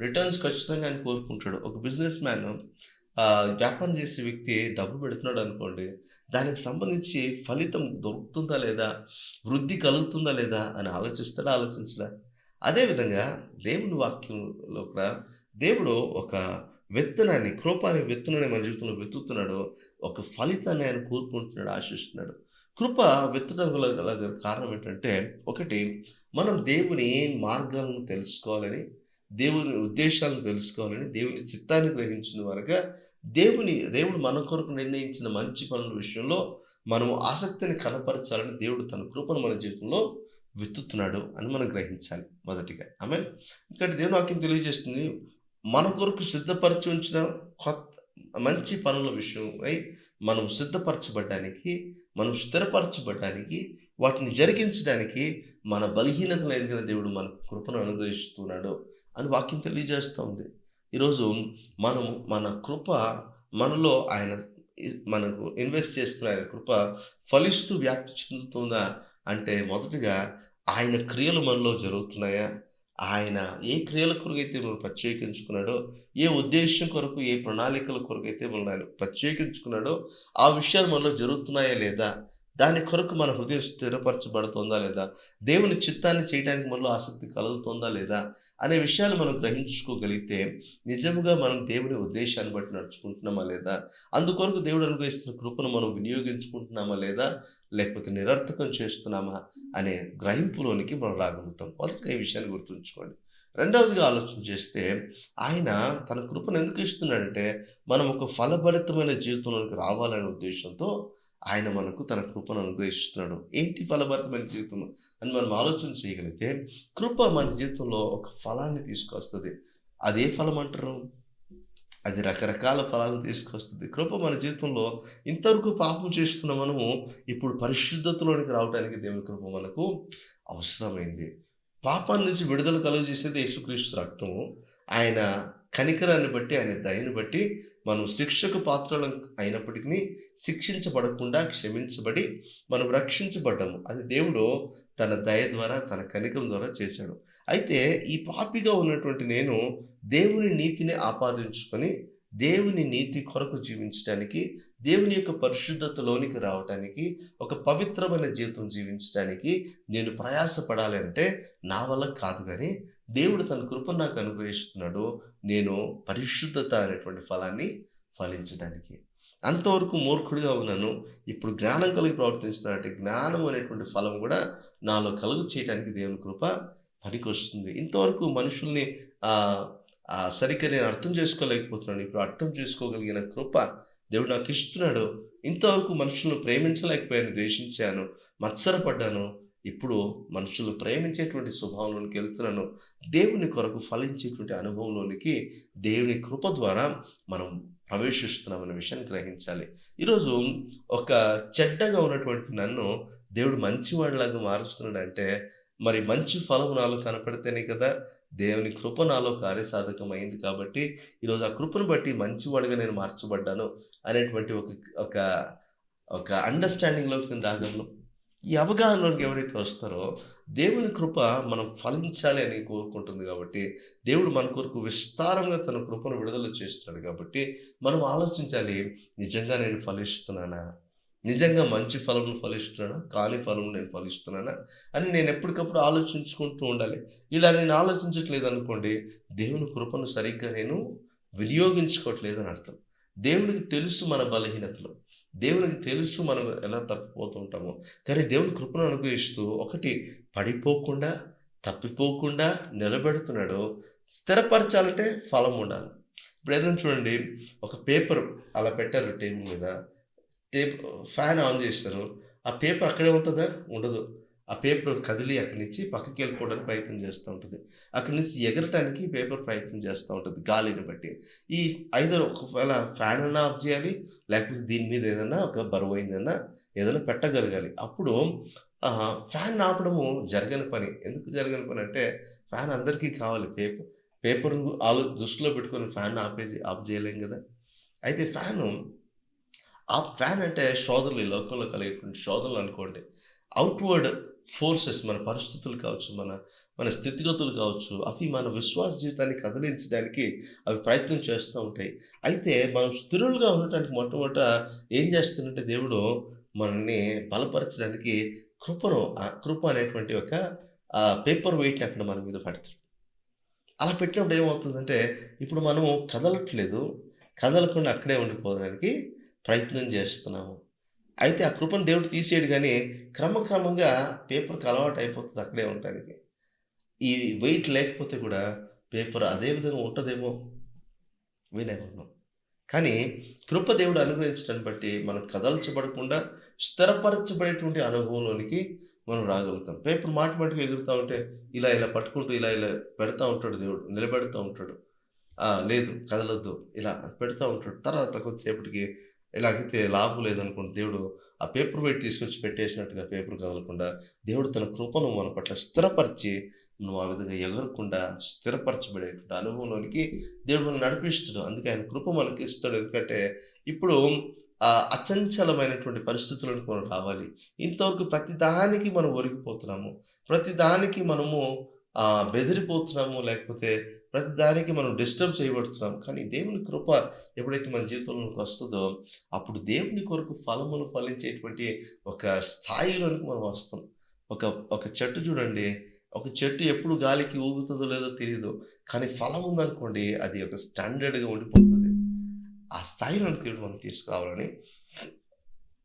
రిటర్న్స్ ఖచ్చితంగా ఆయన కోరుకుంటాడు. ఒక బిజినెస్ మ్యాన్ వ్యాపారం చేసే వ్యక్తి డబ్బు పెడుతున్నాడు అనుకోండి, దానికి సంబంధించి ఫలితం దొరుకుతుందా లేదా, వృద్ధి కలుగుతుందా లేదా అని ఆలోచిస్తాడా, ఆలోచించడా? అదేవిధంగా దేవుని వాక్యంలో కూడా దేవుడు ఒక విత్తనాన్ని, కృప అనే విత్తనాన్ని మన జీవితంలో విత్తుతున్నాడు. ఒక ఫలితాన్ని ఆయన కోరుకుంటున్నాడు, ఆశిస్తున్నాడు. కృప విత్తడం గల కారణం ఏంటంటే, ఒకటి మనం దేవుని మార్గాలను తెలుసుకోవాలని, దేవుని ఉద్దేశాలను తెలుసుకోవాలని, దేవుని చిత్తాన్ని గ్రహించిన వారుగా దేవుడు మన కొరకు నిర్ణయించిన మంచి పనుల విషయంలో మనం ఆసక్తిని కనపరచాలని దేవుడు తన కృపను మన జీవితంలో విత్తుతున్నాడు అని మనం గ్రహించాలి మొదటిగా. ఆమేన్. ఎందుకంటే దేవుని వాక్యం తెలియజేస్తుంది, మన కొరకు సిద్ధపరిచి ఉంచిన మంచి పనుల విషయమై మనం సిద్ధపరచబడ్డానికి, మనం స్థిరపరచబడ్డానికి, వాటిని జరిగించడానికి మన బలహీనతను ఎరిగిన దేవుడు మనకు కృపను అనుగ్రహిస్తున్నాడు అని వాక్యం తెలియజేస్తూ ఉంది. ఈరోజు మనము మన కృప మనలో ఆయన మనకు ఇన్వెస్ట్ చేస్తున్న ఆయన కృప ఫలిస్తూ వ్యాప్తి చెందుతుందా అంటే, మొదటిగా ఆయన క్రియలు మనలో జరుగుతున్నాయా? ఆయన ఏ క్రియల కొరకైతే మనల్ని ప్రత్యేకించుకున్నాడో, ఏ ఉద్దేశం కొరకు, ఏ ప్రణాళికల కొరకైతే మనల్ని ఆయన ప్రత్యేకించుకున్నాడో, ఆ విషయాలు మనలో జరుగుతున్నాయా లేదా? దాని కొరకు మన హృదయం స్థిరపరచబడుతుందా లేదా? దేవుని చిత్తాన్ని చేయడానికి మనలో ఆసక్తి కలుగుతుందా లేదా? అనే విషయాలు మనం గ్రహించుకోగలిగితే, నిజంగా మనం దేవుని ఉద్దేశాన్ని బట్టి నడుచుకుంటున్నామా లేదా? అందుకొరకు దేవుడు అనుగ్రహిస్తున్న కృపను మనం వినియోగించుకుంటున్నామా లేదా? లేకపోతే నిరర్థకం చేస్తున్నామా అనే గ్రహింపులోనికి మనం రాగలుగుతాం. మొదటిగా ఈ విషయాన్ని గుర్తుంచుకోండి. రెండవదిగా ఆలోచన చేస్తే, ఆయన తన కృపను ఎందుకు ఇస్తున్నాడంటే, మనం ఒక ఫలభరితమైన జీవితంలోకి రావాలనే ఉద్దేశంతో ఆయన మనకు తన కృపను అనుగ్రహిస్తున్నాడు. ఏంటి ఫలభరితమైన జీవితం అని మనం ఆలోచన చేయగలిగితే, కృప మన జీవితంలో ఒక ఫలాన్ని తీసుకొస్తుంది. అదే ఫలం అంటారు? అది రకరకాల ఫలాలను తీసుకొస్తుంది. కృప మన జీవితంలో ఇంతవరకు పాపం చేస్తున్న మనము ఇప్పుడు పరిశుద్ధతలోనికి రావడానికి దేవుని కృప మనకు అవసరమైంది. పాపాన్ని నుంచి విడుదల కలుగజేసేది యేసుక్రీస్తు రక్తము. ఆయన కనికరాన్ని బట్టి, ఆయన దయని బట్టి మనం శిక్షకు పాత్రలం అయినప్పటికీ శిక్షించబడకుండా క్షమించబడి మనం రక్షించబడ్డాము. అది దేవుడు తన దయ ద్వారా, తన కనికరం ద్వారా చేశాడు. అయితే ఈ పాపిగా ఉన్నటువంటి నేను దేవుని నీతిని ఆపాదించుకొని, దేవుని నీతి కొరకు జీవించడానికి, దేవుని యొక్క పరిశుద్ధతలోనికి రావటానికి, ఒక పవిత్రమైన జీవితం జీవించడానికి నేను ప్రయాసపడాలి అంటే నా వల్ల కాదు. కానీ దేవుడు తన కృపను నాకు అనుగ్రహిస్తున్నాడు, నేను పరిశుద్ధత అనేటువంటి ఫలాన్ని ఫలించడానికి. అంతవరకు మూర్ఖుడిగా ఉన్నాను, ఇప్పుడు జ్ఞానం కలిగి ప్రవర్తించినట్టు జ్ఞానం అనేటువంటి ఫలం కూడా నాలో కలుగు చేయడానికి దేవుని కృప పనికొస్తుంది. ఇంతవరకు మనుషుల్ని సరిగ్గా నేను అర్థం చేసుకోలేకపోతున్నాను, ఇప్పుడు అర్థం చేసుకోగలిగిన కృప దేవుడు నాకు ఇస్తున్నాడు. ఇంతవరకు మనుషులను ప్రేమించలేకపోయాను, ద్వేషించాను, మత్సరపడ్డాను. ఇప్పుడు మనుషులను ప్రేమించేటువంటి స్వభావంలోనికి వెళ్తున్నాను. దేవుని కొరకు ఫలించేటువంటి అనుభవంలోనికి దేవుని కృప ద్వారా మనం ప్రవేశిస్తున్నామనే విషయాన్ని గ్రహించాలి. ఈరోజు ఒక చెడ్డగా ఉన్నటువంటి నన్ను దేవుడు మంచివాడిలాగా మారుస్తున్నాడంటే, మరి మంచి ఫలం నాలో కనపడితేనే కదా దేవుని కృప నాలో కార్యసాధకమైంది. కాబట్టి ఈరోజు ఆ కృపను బట్టి మంచివాడిగా నేను మార్చబడ్డాను అనేటువంటి ఒక ఒక ఒక అండర్‌స్టాండింగ్‌లోకి నేను రాగలను. ఈ అవగాహనలోకి ఎవరైతే వస్తారో, దేవుని కృప మనం ఫలించాలి అని కోరుకుంటుంది కాబట్టి, దేవుడు మన కొరకు విస్తారంగా తన కృపను విడుదల చేస్తున్నాడు కాబట్టి, మనం ఆలోచించాలి, నిజంగా నేను ఫలిస్తున్నానా? నిజంగా మంచి ఫలమును ఫలిస్తున్నానా? కాని ఫలమును నేను ఫలిస్తున్నానా? అని నేను ఎప్పటికప్పుడు ఆలోచించుకుంటూ ఉండాలి. ఇలా నేను ఆలోచించట్లేదనుకోండి, దేవుని కృపను సరిగ్గా నేను వినియోగించుకోవట్లేదని అర్థం. దేవునికి తెలుసు మన బలహీనతలు. దేవునికి తెలుసు మనం ఎలా తప్పిపోతూ ఉంటామో. కానీ దేవుని కృపను అనుగ్రహిస్తూ ఒకటి పడిపోకుండా, తప్పిపోకుండా నిలబెడుతున్నాడు. స్థిరపరచాలంటే ఫలం ఉండాలి. ఇప్పుడు ఏదైనా చూడండి, ఒక పేపర్ అలా పెట్టారు టేబుల్ మీద. టేప్ ఫ్యాన్ ఆన్ చేస్తారు. ఆ పేపర్ అక్కడే ఉంటదా? ఉండదు. ఆ పేపర్ కదిలి అక్కడి నుంచి పక్కకి వెళ్ళిపోవడానికి ప్రయత్నం చేస్తూ ఉంటుంది. అక్కడి నుంచి ఎగరటానికి పేపర్ ప్రయత్నం చేస్తూ ఉంటుంది గాలిని బట్టి. ఈ ఐదర్ ఒకవేళ ఫ్యాన్ అన్నా ఆఫ్ చేయాలి, లేకపోతే దీని మీద ఏదన్నా ఒక బరువైందన్నా ఏదైనా పెట్టగలగాలి. అప్పుడు ఫ్యాన్ ఆపడము జరగని పని. ఎందుకు జరగని పని అంటే, ఫ్యాన్ అందరికీ కావాలి. పేపర్‌ను దృష్టిలో పెట్టుకొని ఫ్యాన్ ఆఫ్ చేయలేం గదా! అయితే ఆ ఫ్యాన్ అంటే శోధనలు, ఈ లోకంలో కలిగేటువంటి శోధనలు అనుకోండి. అవుట్‌వర్డ్ ఫోర్సెస్, మన పరిస్థితులు కావచ్చు, మన మన స్థితిగతులు కావచ్చు, అవి మన విశ్వాస జీవితాన్ని కదిలించడానికి అవి ప్రయత్నం చేస్తూ ఉంటాయి. అయితే మనం స్థిరులుగా ఉండటానికి మొట్టమొదట ఏం చేస్తుందంటే, దేవుడు మనల్ని బలపరచడానికి కృప అనేటువంటి ఒక పేపర్ వెయిట్‌ని అక్కడ మన మీద పెడతాడు. అలా పెట్టినప్పుడు ఏమవుతుందంటే, ఇప్పుడు మనము కదలట్లేదు. కదలకుండా అక్కడే ఉండిపోవడానికి ప్రయత్నం చేస్తున్నాము. అయితే ఆ కృపను దేవుడు తీసేయడు గానీ, క్రమక్రమంగా పేపర్‌కి అలవాటయిపోతది అక్కడే ఉండటానికి. ఈ వెయిట్ లేకపోతే కూడా పేపర్ అదే విధంగా ఉంటదేమో, వినేవాళ్ళం. కానీ కృప దేవుడు అనుగ్రహించడాన్ని బట్టి మనం కదల్చబడకుండా స్థిరపరచబడేటువంటి అనుభవంలోనికి మనం రాగలుగుతాం. పేపర్ మాటిమాటికి ఎగురుతా ఉంటే ఇలా పట్టుకుంటూ ఇలా పెడతా ఉంటాడు దేవుడు. నిలబెడతా ఉంటాడు. లేదు కదలొద్దు ఇలా పెడతా ఉంటాడు. తర్వాత కొద్దిసేపటికి ఇలాగైతే లాభం లేదనుకోండి, దేవుడు ఆ పేపర్ వెయిట్ తీసుకొచ్చి పెట్టేసినట్టుగా పేపర్ కదలకుండా దేవుడు తన కృపను మన పట్ల స్థిరపరిచి, నువ్వు ఆ విధంగా ఎగరకుండా స్థిరపరచబడేటువంటి అనుభవంలోనికి దేవుడు మనల్ని నడిపిస్తాడు. అందుకే ఆయన కృప మనకి ఇస్తాడు. ఎందుకంటే ఇప్పుడు అచంచలమైనటువంటి పరిస్థితులకు మనం రావాలి. ఇంతవరకు ప్రతిదానికి మనం ఒరిగిపోతున్నాము. ప్రతిదానికి మనము బెదిరిపోతున్నాము. లేకపోతే ప్రతిదానికి మనం డిస్టర్బ్ చేయబడుతున్నాము. కానీ దేవుని కృప ఎప్పుడైతే మన జీవితంలోకి వస్తుందో, అప్పుడు దేవుని కొరకు ఫలములు ఫలించేటువంటి ఒక స్థాయిలోనికి మనం వస్తాం. ఒక ఒక చెట్టు చూడండి. ఒక చెట్టు ఎప్పుడు గాలికి ఊగుతుందో లేదో తెలీదు. కానీ ఫలం ఉందనుకోండి, అది ఒక స్టాండర్డ్‌గా ఉండిపోతది. ఆ స్థాయిలోనికి దేవుడు మనం తీసుకురావాలని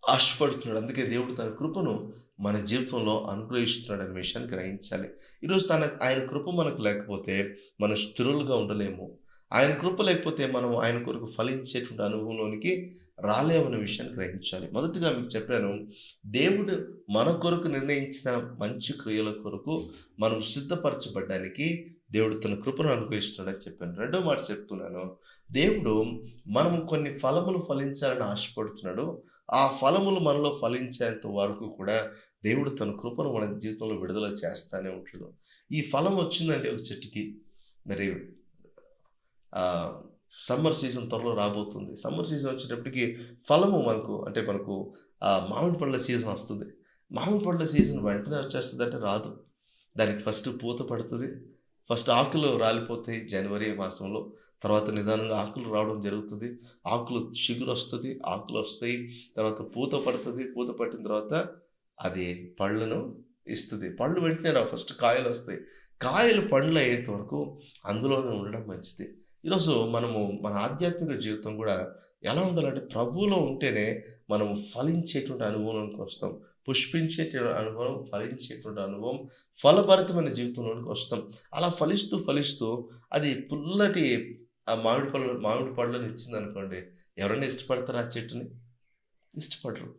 ఆశపడుతున్నాడు. అందుకే దేవుడు తన కృపను మన జీవితంలో అనుగ్రహిస్తున్నాడనే విషయాన్ని గ్రహించాలి. ఈరోజు ఆయన కృప మనకు లేకపోతే మనం స్థిరులుగా ఉండలేము. ఆయన కృప లేకపోతే మనం ఆయన కొరకు ఫలించేటువంటి అనుభవంలోనికి రాలేమనే విషయాన్ని గ్రహించాలి. మొదటిగా మీకు చెప్పాను, దేవుడు మన కొరకు నిర్ణయించిన మంచి క్రియల కొరకు మనం సిద్ధపరచబడ్డానికి దేవుడు తన కృపను అనుగ్రహిస్తున్నాడని చెప్పాను. రెండో మాట చెప్తున్నాను, దేవుడు మనము కొన్ని ఫలములు ఫలించాలని ఆశపడుతున్నాడు. ఆ ఫలములు మనలో ఫలించేంత వరకు కూడా దేవుడు తన కృపను మన జీవితంలో విడుదల చేస్తానే ఉంటాడు. ఈ ఫలం వచ్చిందండి ఒక చెట్టుకి. మరి సమ్మర్ సీజన్ త్వరలో రాబోతుంది. సమ్మర్ సీజన్ వచ్చేటప్పటికి ఫలము మనకు మామిడి పళ్ళ సీజన్ వస్తుంది. మామిడి పళ్ళ సీజన్ వెంటనే వచ్చేస్తుందంటే రాదు. దానికి ఫస్ట్ పూత పడుతుంది. ఫస్ట్ ఆకులు రాలిపోతాయి జనవరి మాసంలో. తర్వాత నిదానంగా ఆకులు రావడం జరుగుతుంది. ఆకులు చిగురొస్తది. ఆకులొస్తాయి. తర్వాత పూత పడుతుంది. పూత పట్టిన తర్వాత అది పళ్ళను ఇస్తది. పళ్ళు వెంటనే రావు. ఫస్ట్ కాయలొస్తాయి. కాయలు పండ్లు అయ్యేంత వరకు అందులోనే ఉండడం మంచిది. ఈరోజు మన ఆధ్యాత్మిక జీవితం కూడా ఎలా ఉండాలంటే, ప్రభువులో ఉంటేనే మనము ఫలించేటువంటి అనుభవంలోనికి వస్తాం. పుష్పించేటువంటి అనుభవం, ఫలించేటువంటి అనుభవం, ఫలభరితమైన జీవితంలోనికి వస్తాం. అలా ఫలిస్తూ అది పుల్లటి మామిడి పళ్ళను ఇచ్చిందనుకోండి, ఎవరైనా ఇష్టపడతారా ఆ చెట్టుని? ఇష్టపడరు.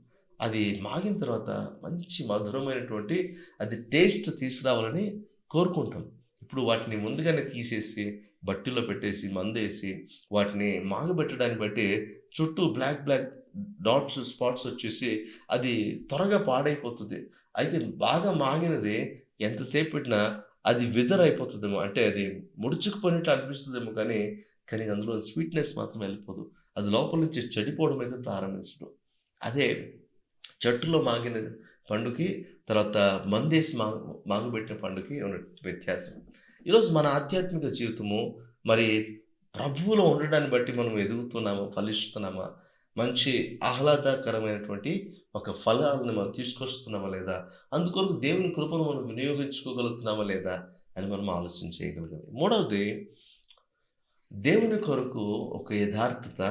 అది మాగిన తర్వాత మంచి మధురమైనటువంటి అది టేస్ట్ తీసుకురావాలని కోరుకుంటాం. ఇప్పుడు వాటిని ముందుగానే తీసేసి, బట్టీలో పెట్టేసి, మందేసి, వాటిని మాగబెట్టడాన్ని బట్టి చుట్టూ బ్లాక్ బ్లాక్ డాట్స్, స్పాట్స్ వచ్చేసి అది త్వరగా పాడైపోతది. అయితే బాగా మాగినది ఎంతసేపు పెట్టినా అది విథర్ అయిపోతదేమో. అంటే అది ముడుచుకుపోయినట్టు అనిపిస్తదేమో కానీ అందులో స్వీట్‌నెస్ మాత్రం వెళ్ళిపోదు. అది లోపల నుంచి చెడిపోవడం అయితే ప్రారంభించదు. అదే చెట్టులో మాగిన పండుకి, తర్వాత మందేసి మాగబెట్టిన పండుకి ఉన్న వ్యత్యాసం. ఈరోజు మన ఆధ్యాత్మిక జీవితము మరి ప్రభువులో ఉండడాన్ని బట్టి మనం ఎదుగుతున్నామా? ఫలిస్తున్నామా? మంచి ఆహ్లాదకరమైనటువంటి ఒక ఫలాలను మనం తీసుకొస్తున్నామా లేదా? అందుకొరకు దేవుని కృపను మనం వినియోగించుకోగలుగుతున్నామా లేదా? అని మనం ఆలోచన చేయగలగాలి. మూడవది, దేవుని కొరకు ఒక యథార్థత,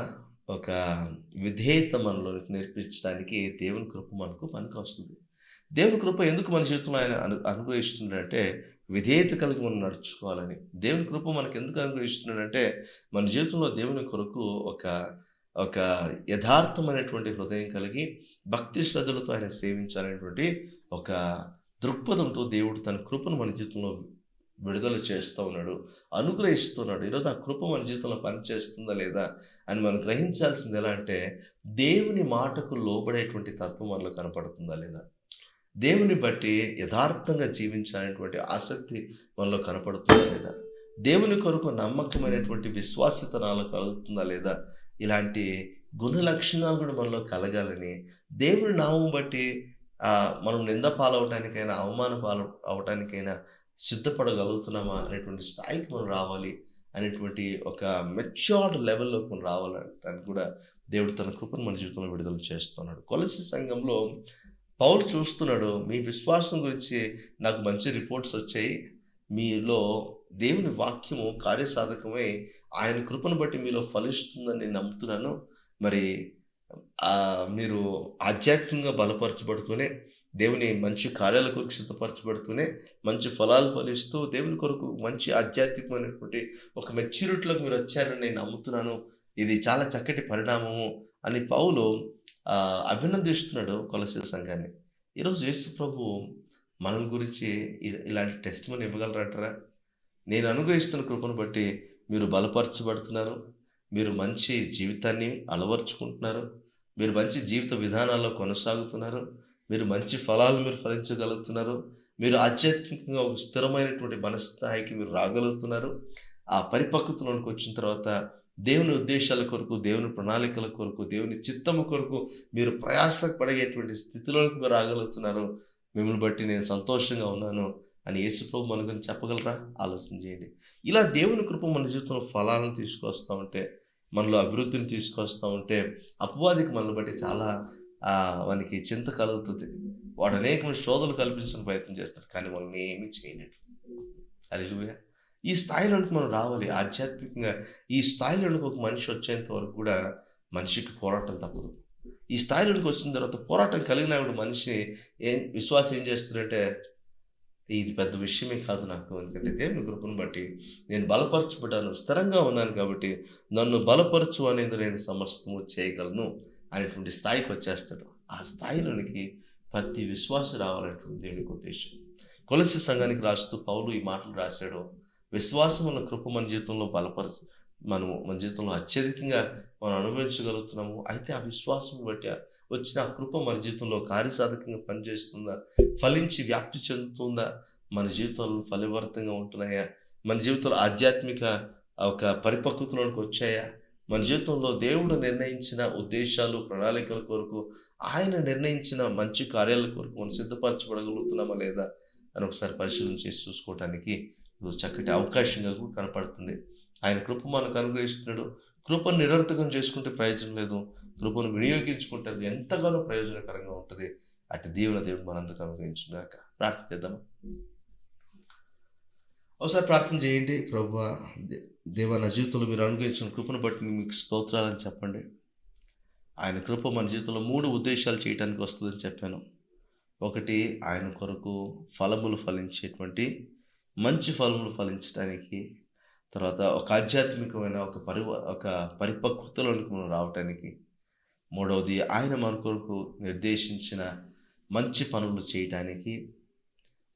ఒక విధేయత మనలోనికి నేర్పించడానికి దేవుని కృప మనకు పనికొస్తుంది. దేవుని కృప ఎందుకు మన జీవితంలో ఆయన అనుగ్రహిస్తున్నాడంటే, విధేయత కలిగి మనం నడుచుకోవాలని. దేవుని కృప మనకు ఎందుకు అనుగ్రహిస్తున్నాడంటే, మన జీవితంలో దేవుని కొరకు ఒక ఒక యథార్థమైనటువంటి హృదయం కలిగి, భక్తి శ్రద్ధలతో ఆయన సేవించాలనేటువంటి ఒక దృక్పథంతో దేవుడు తన కృపను మన జీవితంలో విడుదల చేస్తూ ఉన్నాడు, అనుగ్రహిస్తున్నాడు. ఈరోజు ఆ కృప మన జీవితంలో పనిచేస్తుందా లేదా అని మనం గ్రహించాల్సింది ఎలా అంటే, దేవుని మాటకు లోబడేటువంటి తత్వం మనలో కనపడుతుందా లేదా? దేవుని బట్టి యథార్థంగా జీవించాలనేటువంటి ఆసక్తి మనలో కనపడుతుందా లేదా? దేవుని కొరకు నమ్మకమైనటువంటి విశ్వాస్యత నాలో కలుగుతుందా లేదా? ఇలాంటి గుణ లక్షణాలు కూడా మనలో కలగాలని, దేవుని నామం బట్టి మనం నింద పాలవటానికైనా, అవమాన అవటానికైనా సిద్ధపడగలుగుతున్నామా అనేటువంటి స్థాయికి మనం రావాలి అనేటువంటి ఒక మెచ్యూర్డ్ లెవెల్లోకి మనం రావాలంటానికి కూడా దేవుడు తన కృపను మన జీవితంలో విడుదల చేస్తున్నాడు. కొలస్సీ సంఘంలో పౌలు చూస్తున్నాడు, మీ విశ్వాసం గురించి నాకు మంచి రిపోర్ట్స్ వచ్చాయి. మీలో దేవుని వాక్యము కార్యసాధకమై ఆయన కృపను బట్టి మీలో ఫలిస్తుందని నేను నమ్ముతున్నాను. మరి మీరు ఆధ్యాత్మికంగా బలపరచబడుతూనే, దేవుని మంచి కార్యాల కొరకు సిద్ధపరచబడుతూనే, మంచి ఫలాలు ఫలిస్తూ, దేవుని కొరకు మంచి ఆధ్యాత్మికమైనటువంటి ఒక మెచ్యూరిటీలోకి మీరు వచ్చారని నేను నమ్ముతున్నాను. ఇది చాలా చక్కటి పరిణామము అని పౌలు అభినందిస్తున్నాడు కొలస్సీ సంఘాన్ని. ఈరోజు యేసు ప్రభువు మన గురించి ఇలాంటి టెస్టిమనీ ఇవ్వగలరంటారా? నేను అనుగ్రహిస్తున్న కృపను బట్టి మీరు బలపరచబడుతున్నారు, మీరు మంచి జీవితాన్ని అలవర్చుకుంటున్నారు, మీరు మంచి జీవిత విధానాల్లో కొనసాగుతున్నారు, మీరు మంచి ఫలాలు మీరు ఫలించగలుగుతున్నారు, మీరు ఆధ్యాత్మికంగా ఒక స్థిరమైనటువంటి మనస్థాయికి మీరు రాగలుగుతున్నారు. ఆ పరిపక్వతలోనికి వచ్చిన తర్వాత దేవుని ఉద్దేశాల కొరకు, దేవుని ప్రణాళికల కొరకు, దేవుని చిత్తము కొరకు మీరు ప్రయాసపడేటువంటి స్థితిలోకి మీరు రాగలుగుతున్నారు. మిమ్మల్ని బట్టి నేను సంతోషంగా ఉన్నాను అని యేసుప్రభు మన గురించి చెప్పగలరా? ఆలోచన చేయండి. ఇలా దేవుని కృప మన జీవితంలో ఫలాలను తీసుకొస్తూ ఉంటే, మనలో అభివృద్ధిని తీసుకొస్తూ ఉంటే, అపవాదికి మనల్ని బట్టి చాలా వానికి చింత కలుగుతుంది. వాడు అనేకమైన శోధనలు కల్పించడానికి ప్రయత్నం చేస్తాడు, కానీ మనల్ని ఏమీ చేయలేడు. హల్లెలూయా. ఈ స్థాయిలోనికి మనం రావాలి ఆధ్యాత్మికంగా. ఈ స్థాయిలోనికి ఒక మనిషి వచ్చేంత వరకు కూడా మనిషికి పోరాటం తప్పదు. ఈ స్థాయిలోనికి వచ్చిన తర్వాత పోరాటం కలిగినప్పుడు మనిషి విశ్వాసం ఏం చేస్తాడంటే, ఇది పెద్ద విషయమే కాదు నాకు, ఎందుకంటే దేవుని కృపను బట్టి నేను బలపరచబడ్డాను, స్థిరంగా ఉన్నాను కాబట్టి నన్ను బలపరచు అనేది నేను సమస్తము చేయగలను అనేటువంటి స్థాయికి వచ్చేస్తాడు. ఆ స్థాయిలోనికి ప్రతి విశ్వాసం రావాలనేటువంటి దేవునికి ఉద్దేశం. కొలస్సీ సంఘానికి రాస్తూ పౌలు ఈ మాటలు రాశాడు. విశ్వాసం ఉన్న కృప మన జీవితంలో మన జీవితంలో అత్యధికంగా మనం అనుభవించగలుగుతున్నాము. అయితే ఆ విశ్వాసం బట్టి వచ్చిన ఆ కృప మన జీవితంలో కార్యసాధకంగా పనిచేస్తుందా, ఫలించి వ్యాప్తి చెందుతుందా, మన జీవితంలో ఫలవర్తంగా ఉంటున్నాయా, మన జీవితంలో ఆధ్యాత్మిక ఒక పరిపక్వతలోనికి వచ్చాయా, మన జీవితంలో దేవుడు నిర్ణయించిన ఉద్దేశాలు, ప్రణాళికల కొరకు, ఆయన నిర్ణయించిన మంచి కార్యాల కొరకు మనం సిద్ధపరచబడగలుగుతున్నామా లేదా అని ఒకసారి పరిశీలన చేసి చూసుకోవటానికి ఇది చక్కటి అవకాశంగా కూడా కనపడుతుంది. ఆయన కృప మనకు అనుగ్రహిస్తున్నాడు. కృపను నిరర్థకం చేసుకుంటే ప్రయోజనం లేదు, కృపను వినియోగించుకుంటే అది ఎంతగానో ప్రయోజనకరంగా ఉంటుంది. అటు దేవుడు మనందరికీ అనుగ్రహించుగాక. ప్రార్థన చేద్దామా? ఒకసారి ప్రార్థన చేయండి. ప్రభువా, దేవా, నా జీవితంలో మీరు అనుగ్రహించిన కృపను బట్టి మీకు స్తోత్రాలని చెప్పండి. ఆయన కృప మన జీవితంలో 3 ఉద్దేశాలు చేయడానికి వస్తుందని చెప్పాను. ఒకటి, ఆయన కొరకు ఫలములు ఫలించేటువంటి మంచి ఫలములు ఫలించడానికి. తర్వాత ఒక ఆధ్యాత్మికమైన ఒక పరిపక్వతలోనికి మనం రావటానికి, మూడవది ఆయన మన కొరకు నిర్దేశించిన మంచి పనులు చేయటానికి,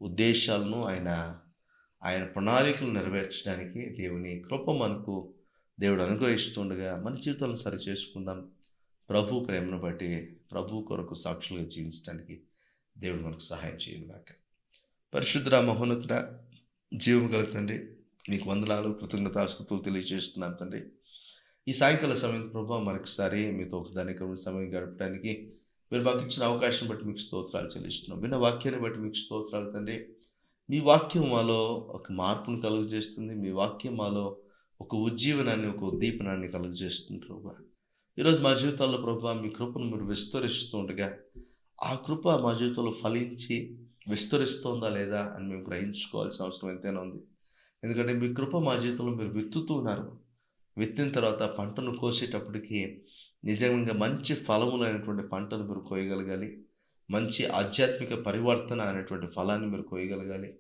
ఉద్దేశాలను ఆయన ప్రణాళికలు నెరవేర్చడానికి దేవుని కృప మనకు దేవుడు అనుగ్రహిస్తుండగా మన జీవితాలను సరి చేసుకుందాం. ప్రభు ప్రేమను బట్టి ప్రభు కొరకు సాక్షులుగా జీవించడానికి దేవుడు మనకు సహాయం చేయనుగాక. పరిశుద్ధ మహోన్నతుడ, జీవము గల తండ్రి, నీకు వందనాలు, కృతజ్ఞతాస్తుతులు తెలియజేస్తున్నాను తండ్రి. ఈ సాయంకాల సమయం ప్రభు మరొకసారి మీతో ఒక దానికమైన సమయం గడపడానికి మీరు మాకు ఇచ్చిన అవకాశం బట్టి మీకు స్తోత్రాలు చెల్లిస్తున్నాం. విన్న వాక్యాన్ని బట్టి మీకు స్తోత్రాలు తండ్రి. మీ వాక్యం మాలో ఒక మార్పును కలుగజేస్తుంది. మీ వాక్యం మాలో ఒక ఉజ్జీవనాన్ని, ఒక ఉద్దీపనాన్ని కలుగజేస్తుంది ప్రభు. ఈరోజు మా జీవితాల్లో ప్రభు మీ కృపను మీరు విస్తరిస్తూ ఉండగా ఆ కృప మా జీవితంలో ఫలించి విస్తరిస్తోందా లేదా అని మేము గ్రహించుకోవాల్సిన అవసరం ఎంతైనా ఉంది. ఎందుకంటే మీ కృప మా జీవితంలో మీరు విత్తుతూ ఉన్నారు. విత్తిన తర్వాత పంటను కోసేటప్పటికి నిజంగా మంచి ఫలములైనటువంటి పంటను మీరు కోయగలగాలి. మంచి ఆధ్యాత్మిక పరివర్తన అనేటువంటి ఫలాన్ని మీరు కోయగలగాలి.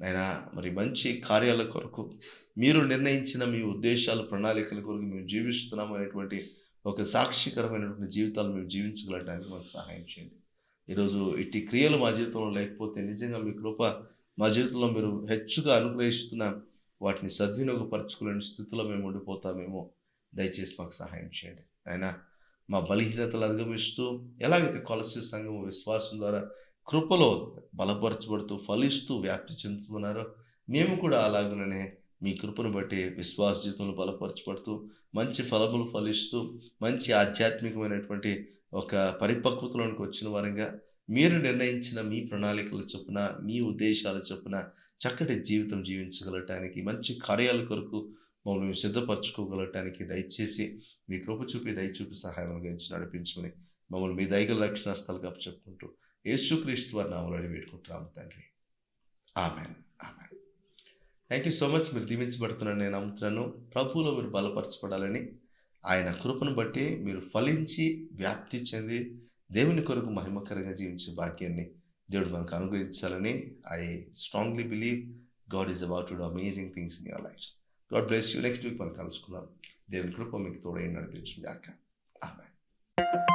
అయినా మరి మంచి కార్యాల కొరకు మీరు నిర్ణయించిన మీ ఉద్దేశాలు, ప్రణాళికల కొరకు మేము జీవిస్తున్నాం అనేటువంటి ఒక సాక్షికరమైనటువంటి జీవితాలు మేము జీవించగలడానికి మాకు సహాయం చేయండి. ఈరోజు ఇట్టి క్రియలు మా జీవితంలో లేకపోతే నిజంగా మీ కృప మా జీవితంలో మీరు హెచ్చుగా అనుగ్రహిస్తున్న వాటిని సద్వినియోగపరచుకోలేని స్థితిలో మేము ఉండిపోతామేమో. దయచేసి మాకు సహాయం చేయండి. అయినా మా బలహీనతలు అధిగమిస్తూ ఎలాగైతే కొలసి సంఘము విశ్వాసం ద్వారా కృపలో బలపరచబడుతూ ఫలిస్తూ వ్యాప్తి చెందుతున్నారో మేము కూడా అలాగనే మీ కృపను బట్టి విశ్వాస జీవితంలో బలపరచబడుతూ మంచి ఫలములు ఫలిస్తూ మంచి ఆధ్యాత్మికమైనటువంటి ఒక పరిపక్వతలోనికి వచ్చిన వారంగా మీరు నిర్ణయించిన మీ ప్రణాళికల చొప్పున, మీ ఉద్దేశాల చొప్పున చక్కటి జీవితం జీవించగలటానికి, మంచి కార్యాల కొరకు మమ్మల్ని సిద్ధపరచుకోగలటానికి దయచేసి మీ కృప చూపి దయ చూపి సహాయం అనుగ్రహించి నడిపించుకుని మమ్మల్ని మీ దయగల రక్షణ స్థలాలకు అప్పచెప్పుకుంటూ యేసుక్రీస్తు వారి నామములో అడిగి వేడుకుంటున్నాము తండ్రి. Amen. Amen. Thank you so much. మీరు దీవించబడుతున్నాను నేను నమ్ముతున్నాను. ప్రభువులో మీరు బలపరచబడాలని, ఆయన కృపను బట్టి మీరు ఫలించి వ్యాప్తి చెంది దేవుని కొరకు మహిమకరంగా జీవించే భాగ్యాన్ని దేవుడు మనకు అనుగ్రహించాలని I strongly believe God is about to do amazing things in your lifes. God bless you. Next week మనం కలుసుకుందాం. దేవుని కృప మీకు తోడై నడిపించుగాక. ఆమేన్.